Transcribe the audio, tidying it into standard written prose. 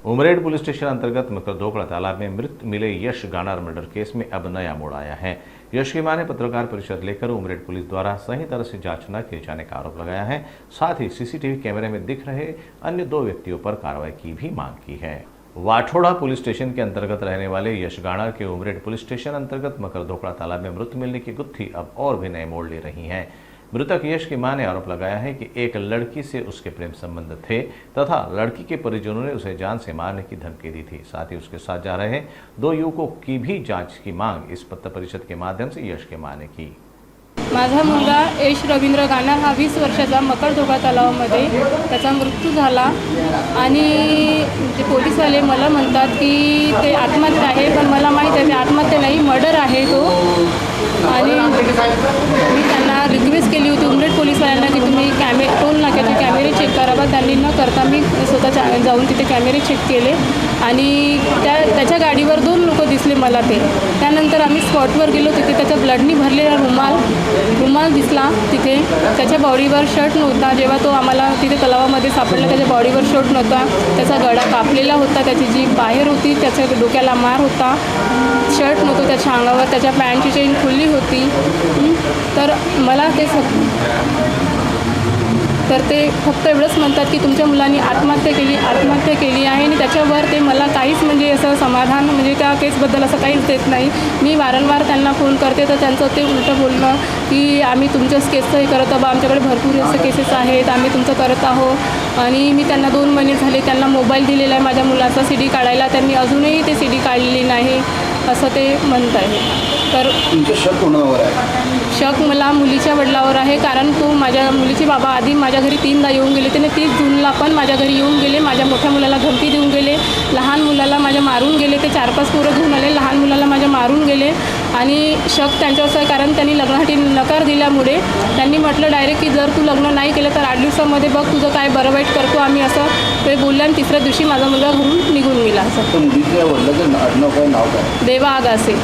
Umred police station अंतर्गत मकरदोकड़ा तालाब में मृत मिले यश गानार मर्डर केस में अब नया मोड़ आया है। यश की मां ने पत्रकार परिषद लेकर उमरेड पुलिस द्वारा सही तरह से जांच न किए जाने का आरोप लगाया है। साथ ही सीसीटीवी कैमरे में दिख रहे अन्य 2 व्यक्तियों पर कार्रवाई की भी मांग की है। वाठोड़ा पुलिस स्टेशन के अंतर्गत रहने वाले यश गानार के उमरेड पुलिस स्टेशन अंतर्गत मकरदोकड़ा तालाब में मृत मिलने की गुत्थी अब और भी नए मोड़ ले रही है। मृतक यश की मां ने आरोप लगाया है कि एक लड़की से उसके प्रेम संबंध थे तथा लड़की के परिजनों ने उसे जान से मारने की धमकी दी थी। साथ ही उसके साथ जा रहे 2 युवकों की भी जांच की मांग इस पत्र परिषद के माध्यम से यश की मां ने की। माझा मुलगा यश रवींद्र गानार हा 20 वर्षाचा मकरदोकड़ा तलावामध्ये त्याचा मृत्यू झाला आणि ते पोलीसवाले मला म्हणतात की ते आत्महत्या आहे, पण मला माहीत आहे ते आत्महत्या नाही, मर्डर आहे तो। आणि मी त्यांना रिक्वेस्ट केली होती उमरेड पोलीसवाल्यांना की तुम्ही टोल नाक्याचे कॅमेरे चेक करावा। त्यांनी न करता मी स्वतः जाऊन तिथे कॅमेरे चेक केले आणि त्याच्या गाडीवर 2 लोक दिसले मला ते। त्यानंतर आम्ही स्पॉटवर गेलो, तिथे त्याच्या ब्लडनी भरलेला रुमाल दिसला तिथे। त्याच्या बॉडीवर शर्ट नव्हता। जेव्हा तो आम्हाला तिथे तलावामध्ये सापडला त्याच्या बॉडीवर शर्ट नव्हता, त्याचा गळा कापलेला होता, त्याची जीभ बाहेर होती, त्याच्या डोक्याला मार होता, शर्ट नव्हतं त्याच्या अंगावर, त्याच्या पॅन्टची चेन खुली होती। तर मला ते फक्त एवढंच म्हणतात की तुमच्या मुलांनी आत्महत्या केली आहे आणि त्याच्यावर ते मला काहीच म्हणजे असं समाधान म्हणजे त्या केसबद्दल असं काहीच देत नाही। मी वारंवार त्यांना फोन करते तर त्यांचं ते उलटं बोलणं की आम्ही तुमच्याच केसचं हे करत आहोत, आमच्याकडे भरपूर असे केसेस आहेत, आम्ही तुमचं करत आहोत। आणि मी त्यांना 2 महिने झाले त्यांना मोबाईल दिलेला आहे माझ्या मुलाचा CD काढायला, त्यांनी अजूनही ते CD काढलेली नाही असं ते म्हणत आहे। तर तुमचं शक कोणावर आहे? शक मला मुलीच्या वडिलावर आहे, कारण तो माझ्या मुलीचे बाबा आधी माझ्या घरी 3दा येऊन गेले। त्याने 30 जूनला पण माझ्या घरी येऊन गेले, माझ्या मोठ्या मुलाला धमकी देऊन गेले, लहान मुलाला माझ्या मारून गेले। ते 4-5 पोरं घेऊन आले, लहान मुलाला माझ्या मारून गेले। आणि शक त्यांच्यावर आहे कारण त्यांनी लग्नासाठी नकार दिल्यामुळे त्यांनी म्हटलं डायरेक्ट की जर तू लग्न नाही केलं तर 8 दिवसामध्ये बघ तुझं काय बरं वाईट करतो आम्ही, असं ते बोलले। आणि 3ऱ्या दिवशी माझा मुलगा घरून निघून गेला। असं मुलीच्या वडिलांचं आडनाव काय, नाव काय? देवा आगासे।